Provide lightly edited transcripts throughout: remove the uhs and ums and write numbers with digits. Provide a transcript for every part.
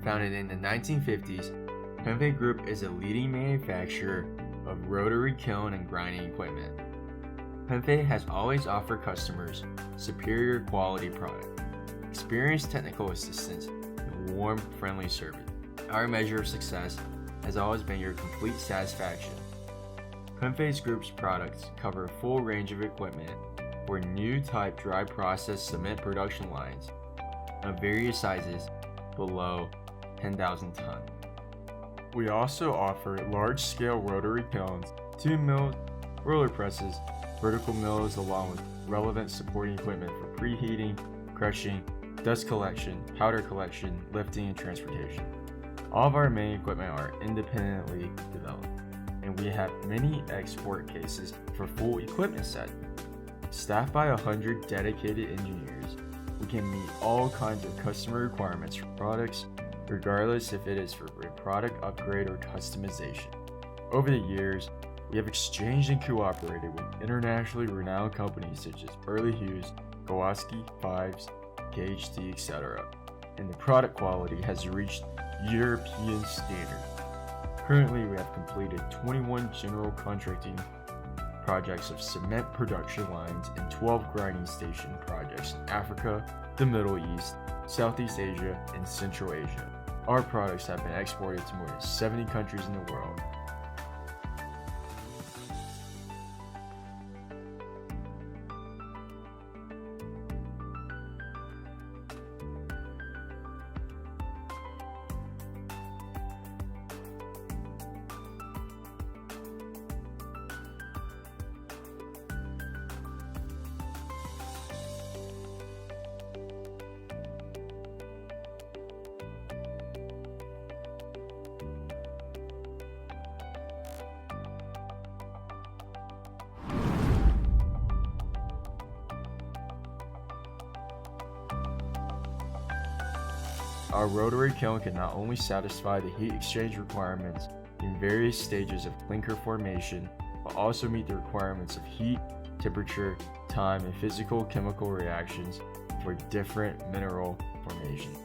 Founded in the 1950s, Pengfei Group is a leading manufacturer of rotary kiln and grinding equipment. Pengfei has always offered customers superior quality product, experienced technical assistance, and warm, friendly service. Our measure of success has always been your complete satisfaction. Pengfei Group's products cover a full range of equipment for new type dry process cement production lines of various sizes below 10,000 tons. We also offer large-scale rotary kilns, 2 mills, roller presses, vertical mills along with relevant supporting equipment for preheating, crushing, dust collection, powder collection, lifting, and transportation. All of our main equipment are independently developed, and we have many export cases for full equipment set. Staffed by 100 dedicated engineers, we can meet all kinds of customer requirements for products, regardless if it is for a product upgrade or customization. Over the years, we have exchanged and cooperated with internationally renowned companies such as Burley Hughes, Kowalski, Fives, KHD, etc., and the product quality has reached European standard. Currently, we have completed 21 general contracting projects of cement production lines and 12 grinding station projects in Africa, the Middle East, Southeast Asia, and Central Asia. Our products have been exported to more than 70 countries in the world. Our rotary kiln can not only satisfy the heat exchange requirements in various stages of clinker formation, but also meet the requirements of heat, temperature, time, and physical chemical reactions for different mineral formations.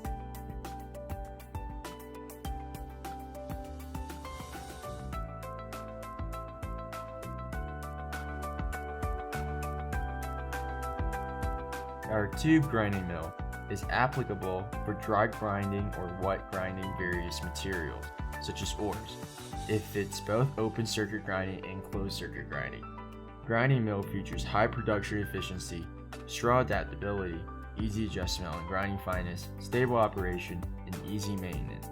Our tube grinding mill is applicable for dry grinding or wet grinding various materials, such as ores. It fits both open circuit grinding and closed circuit grinding. Grinding mill features high production efficiency, straw adaptability, easy adjustment on grinding fineness, stable operation, and easy maintenance.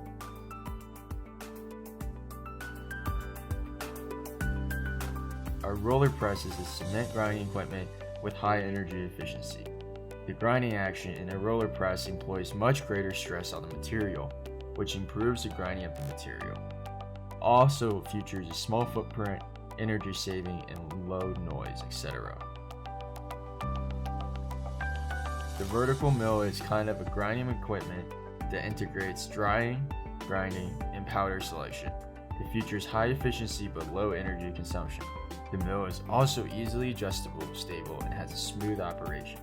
Our roller press is a cement grinding equipment with high energy efficiency. The grinding action in a roller press employs much greater stress on the material, which improves the grinding of the material. Also features a small footprint, energy saving, and low noise, etc. The vertical mill is kind of a grinding equipment that integrates drying, grinding, and powder selection. It features high efficiency but low energy consumption. The mill is also easily adjustable, stable, and has a smooth operation.